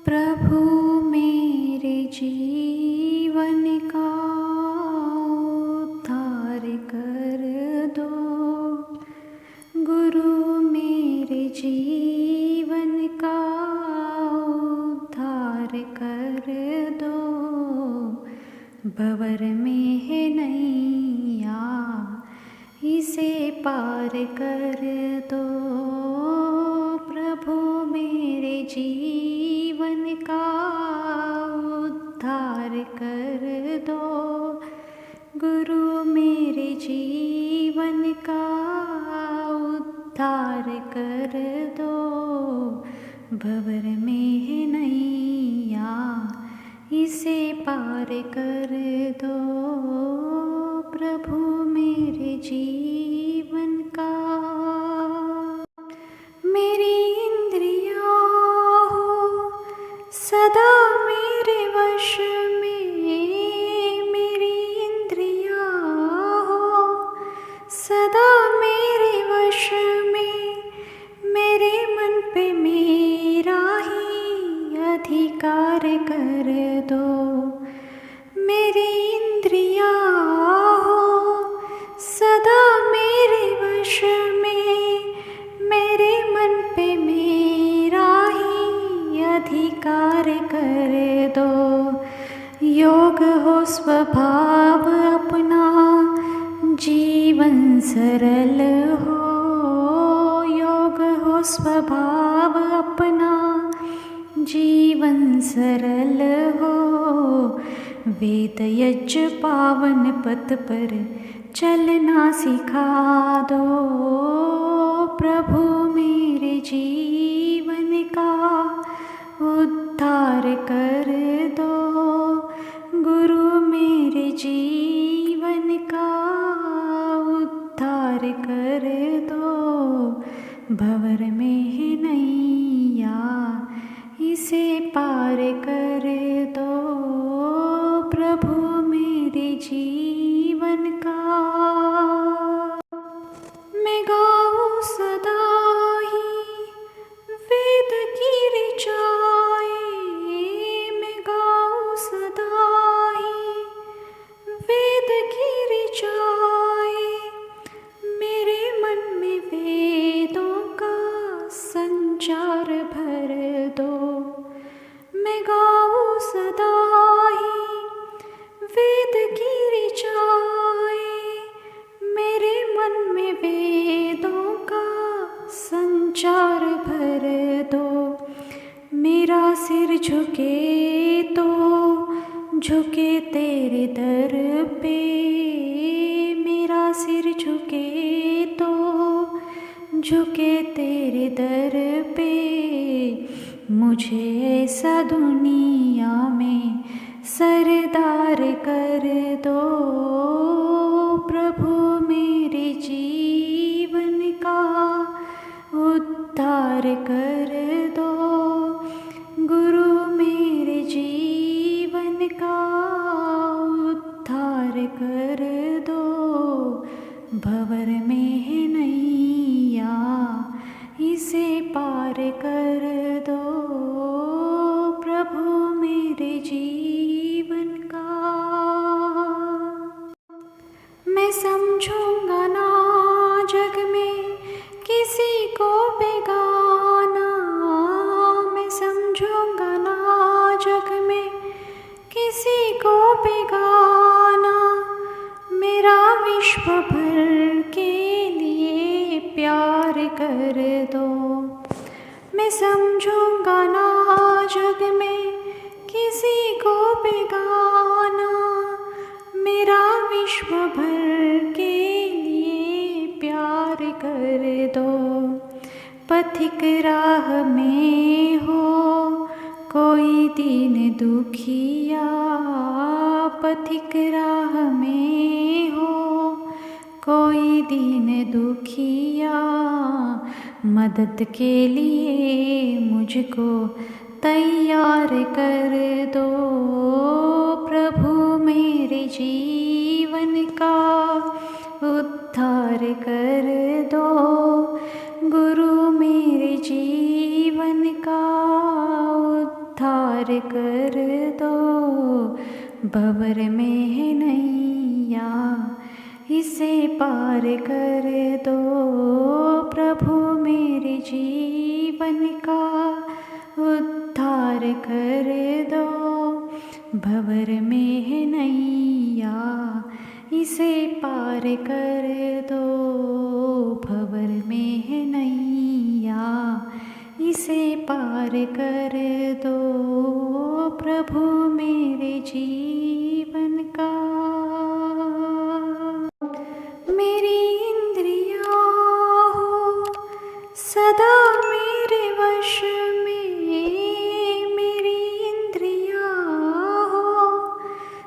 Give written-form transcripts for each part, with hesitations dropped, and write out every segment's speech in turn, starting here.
प्रभु मेरे जीवन का उद्धार कर दो। गुरु मेरे जीवन का उद्धार कर दो। भंवर में है नैया, इसे पार कर दो। प्रभु मेरे जीवन का उद्धार कर दो। गुरु मेरे जीवन का उद्धार कर दो। भंवर में है नैया, इसे पार कर दो। प्रभु मेरे जीवन का। मेरी इंद्रियां हो सदा मेरे वश में। मेरी इंद्रियां हो सदा मेरे वश में। मेरे मन पे मेरा ही अधिकार कर दो। मेरी इंद्रियां हो सदा मेरे वश में। मेरे मन पे मेरा ही अधिकार कर दो। योग हो स्वभाव अपना, जीवन सरल हो। योग हो स्वभाव अपना, जीवन सरल हो। वेद यज्ञ पावन पथ पर चलना सिखा दो। प्रभु मेरे जीवन का उद्धार कर दो। गुरु मेरे जीवन का उद्धार कर दो। भंवर में है नैया, इसे पार कर दो। प्रभु मेरे जीवन का। मैं गाऊं सदा ही वेद की ऋचाएं। मैं गाऊं सदा ही वेद की ऋचाएं। मेरे मन में वेदों का संचार भर दो। मैं गाऊं सदा ही वेद की ऋचाएं। मेरे मन में वेदों का संचार भर दो। मेरा सिर झुके तो झुके तेरे दर पे। मेरा सिर झुके तो झुके तेरे दर पे। मुझे ऐसा दुनिया में सरदार कर दो। प्रभु मेरे जीवन का उद्धार कर दो। गुरु मेरे जीवन का उद्धार कर दो। भंवर में है नैया, इसे पार कर दो। प्रभु मेरे जीवन का। मैं समझूंगा ना जग में किसी को बेगाना। मैं समझूंगा ना जग में किसी को बेगाना। मेरा विश्व भर के लिए प्यार कर दो। मैं समझूंगा ना जग में किसी को बेगाना। मेरा विश्व भर के लिए प्यार कर दो। पथिक राह में हो कोई दीन दुखिया। पथिक राह में हो कोई दीन दुखिया। मदद के लिए मुझको तैयार कर दो। प्रभु मेरे जीवन का उद्धार कर दो। गुरु मेरे जीवन का उद्धार उद्धार कर दो। भंवर में है नैया, इसे पार कर दो। प्रभु मेरे जीवन का उद्धार कर दो। भंवर में है नैया, इसे पार कर दो। भंवर में है नैया, इसे पार कर दो। प्रभु मेरे जीवन का। मेरी इंद्रियाँ हो सदा मेरे वश में, मेरी इंद्रियाँ हो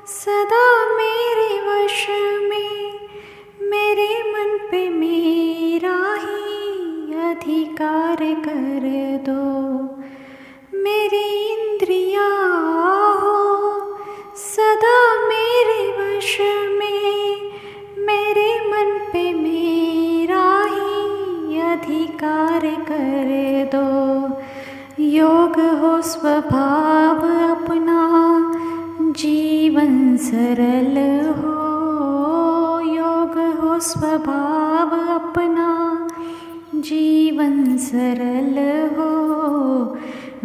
सदा मेरे वश में। मेरे मन पे मेरा ही अधिकार कर दो। मेरी इंद्रियाँ हो सदा मेरे वश में। मेरे मन पे मेरा ही अधिकार कर दो। योग हो स्वभाव अपना, जीवन सरल हो। योग हो स्वभाव अपना, जीवन सरल हो।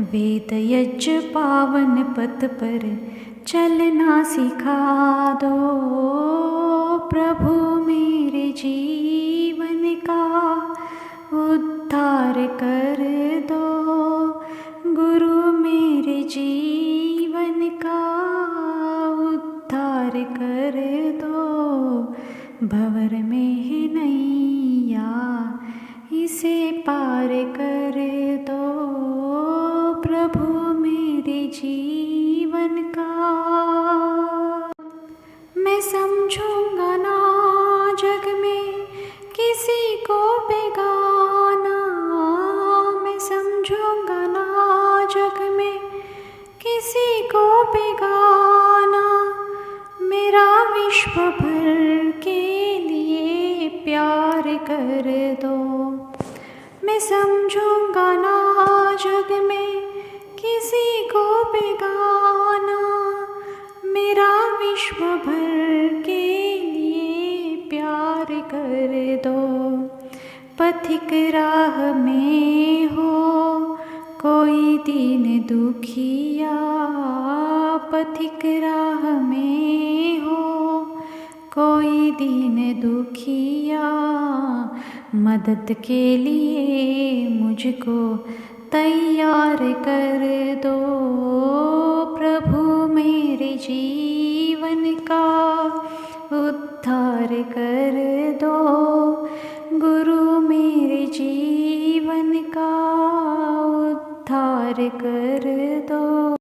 वेद यज्ञ पावन पथ पर चलना सिखा दो। प्रभु मेरे जीवन का उद्धार कर दो। गुरु मेरे जीवन का उद्धार कर दो। भंवर में है नैया, इसे पार कर दो। प्रभु मेरे जीवन का। मैं समझूंगा ना जग में किसी को बेगाना। मैं समझूंगा ना जग में किसी को बेगाना। मेरा विश्व भर के लिए प्यार कर दो। मैं समझूंगा ना जग में किसी को बेगाना। मेरा विश्व भर के लिए प्यार कर दो। पथिक राह में हो कोई दीन दुखिया। पथिक राह में हो कोई दीन दुखिया। मदद के लिए मुझको तैयार कर दो। प्रभु मेरे जीवन का उद्धार कर दो। गुरु मेरे जीवन का उद्धार कर दो।